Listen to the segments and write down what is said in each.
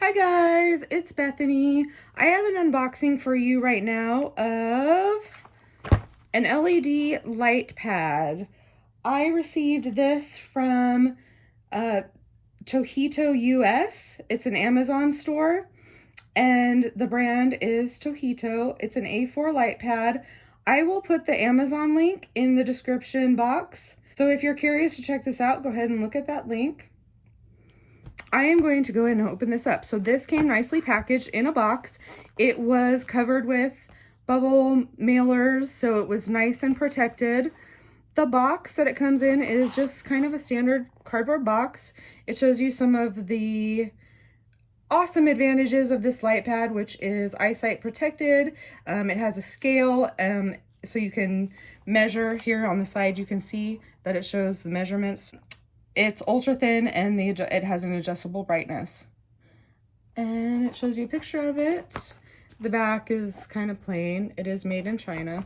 Hi guys, it's Bethany. I have an unboxing for you right now of an LED light pad. I received this from TOHETO US. It's an Amazon store and the brand is TOHETO. It's an A4 light pad. I will put the Amazon link in the description box. So if you're curious to check this out, go ahead and look at that link. I am going to go ahead and open this up. So this came nicely packaged in a box. It was covered with bubble mailers, so it was nice and protected. The box that it comes in is just kind of a standard cardboard box. It shows you some of the awesome advantages of this light pad, which is eyesight protected. It has a scale, so you can measure. Here on the side you can see that it shows the measurements. It's ultra thin and it has an adjustable brightness. And it shows you a picture of it. The back is kind of plain. It is made in China.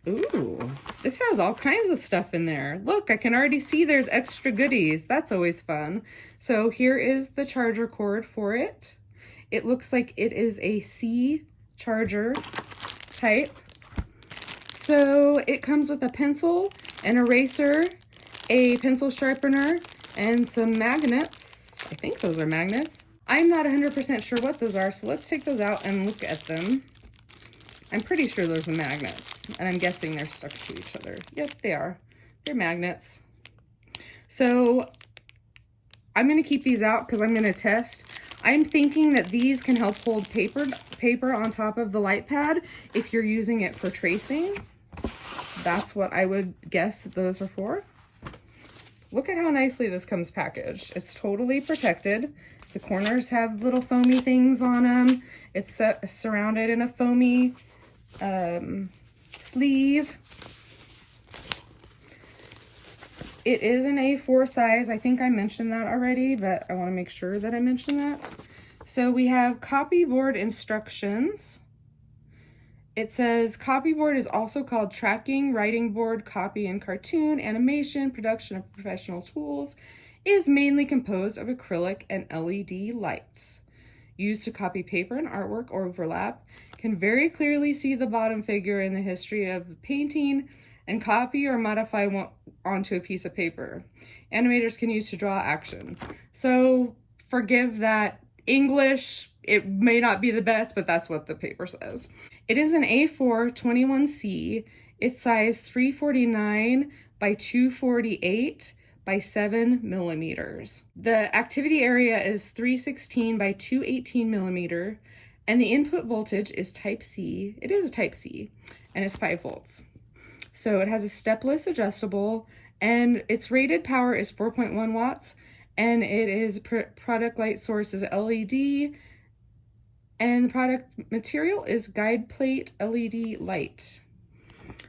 Ooh, this has all kinds of stuff in there. Look, I can already see there's extra goodies. That's always fun. So here is the charger cord for it. It looks like it is a C charger type. So it comes with a pencil, an eraser, a pencil sharpener, and some magnets. I think those are magnets. I'm not 100% sure what those are, so let's take those out and look at them. I'm pretty sure those are magnets, and I'm guessing they're stuck to each other. Yep, they are. They're magnets. So I'm going to keep these out because I'm going to test. I'm thinking that these can help hold paper on top of the light pad if you're using it for tracing. That's what I would guess that those are for. Look at how nicely this comes packaged. It's totally protected. The corners have little foamy things on them. It's surrounded in a foamy sleeve. It is an A4 size. I think I mentioned that already, but I want to make sure that I mention that. So we have copyboard instructions. It says copyboard is also called tracking, writing board, copy and cartoon, animation, production of professional tools, is mainly composed of acrylic and LED lights. Used to copy paper and artwork or overlap, can very clearly see the bottom figure in the history of the painting and copy or modify one onto a piece of paper. Animators can use to draw action. So forgive that English, it may not be the best, but that's what the paper says. It is an A4 21C. It's size 349 by 248 by 7 millimeters. The activity area is 316 by 218 millimeter, and the input voltage is type C. It is a type C, and it's 5 volts. So it has a stepless adjustable, and its rated power is 4.1 watts, and it is product light source is LED, and the product material is guide plate LED light.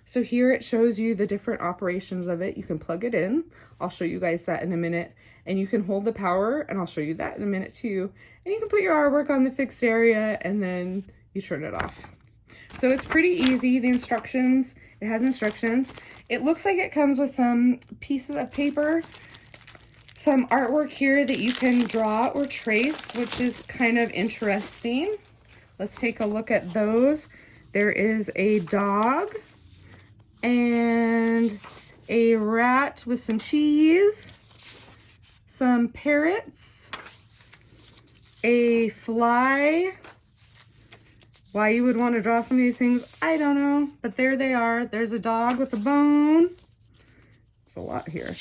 So here it shows you the different operations of it. You can plug it in. I'll show you guys that in a minute. And you can hold the power, and I'll show you that in a minute too. And you can put your artwork on the fixed area, and then you turn it off. So it's pretty easy. The instructions, it has instructions. It looks like it comes with some pieces of paper, some artwork here that you can draw or trace, which is kind of interesting. Let's take a look at those. There is a dog and a rat with some cheese, some parrots, a fly. Why you would want to draw some of these things, I don't know, but there they are. There's a dog with a bone. There's a lot here.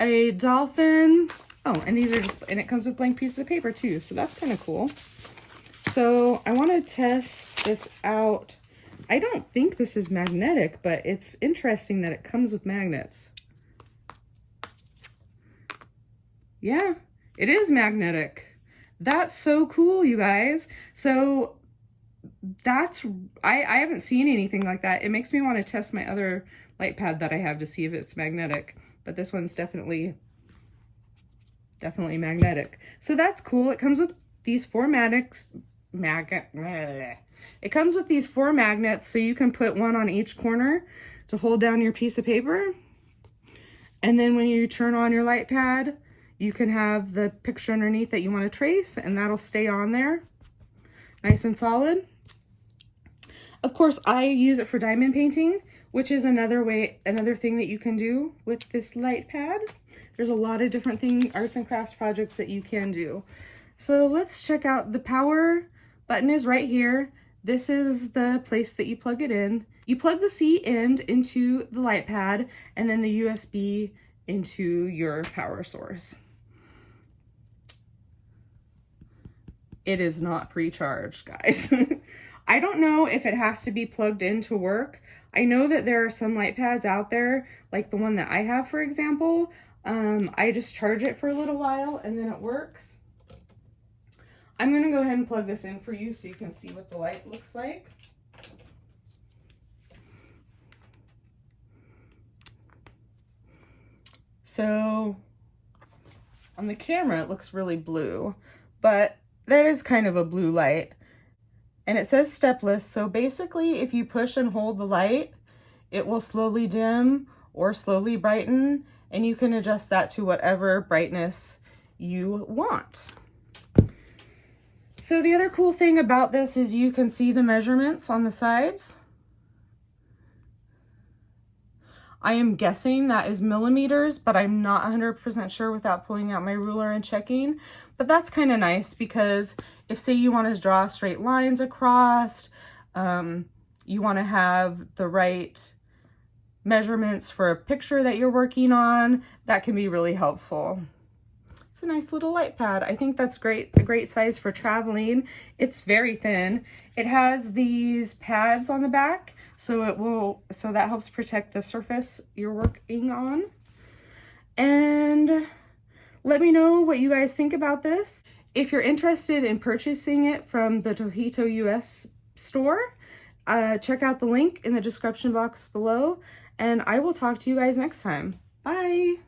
A dolphin. Oh, and these are just, and it comes with blank pieces of paper too, so that's kind of cool. So I want to test this out. I don't think this is magnetic, but it's interesting that it comes with magnets. Yeah, it is magnetic. That's so cool, you guys. So that's, I haven't seen anything like that. It makes me want to test my other light pad that I have to see if it's magnetic, but this one's definitely magnetic. So that's cool. It comes with these four magnets. It comes with these 4 magnets, so you can put one on each corner to hold down your piece of paper. And then when you turn on your light pad, you can have the picture underneath that you want to trace, and that'll stay on there nice and solid. Of course, I use it for diamond painting, which is another thing that you can do with this light pad. There's a lot of different arts and crafts projects that you can do. So let's check out. The power button is right here. This is the place that you plug it in. You plug the C end into the light pad and then the USB into your power source. It is not pre-charged, guys. I don't know if it has to be plugged in to work. I know that there are some light pads out there, like the one that I have, for example. I just charge it for a little while and then it works. I'm gonna go ahead and plug this in for you so you can see what the light looks like. So on the camera, it looks really blue, but that is kind of a blue light. And it says stepless, so basically if you push and hold the light, it will slowly dim or slowly brighten, and you can adjust that to whatever brightness you want. So the other cool thing about this is you can see the measurements on the sides. I am guessing that is millimeters, but I'm not 100% sure without pulling out my ruler and checking. But that's kind of nice because if, say, you want to draw straight lines across, you want to have the right measurements for a picture that you're working on, that can be really helpful. It's a nice little light pad. I think that's great, a great size for traveling. It's very thin. It has these pads on the back, so that helps protect the surface you're working on. And let me know what you guys think about this. If you're interested in purchasing it from the TOHETO US store, check out the link in the description box below, and I will talk to you guys next time. Bye.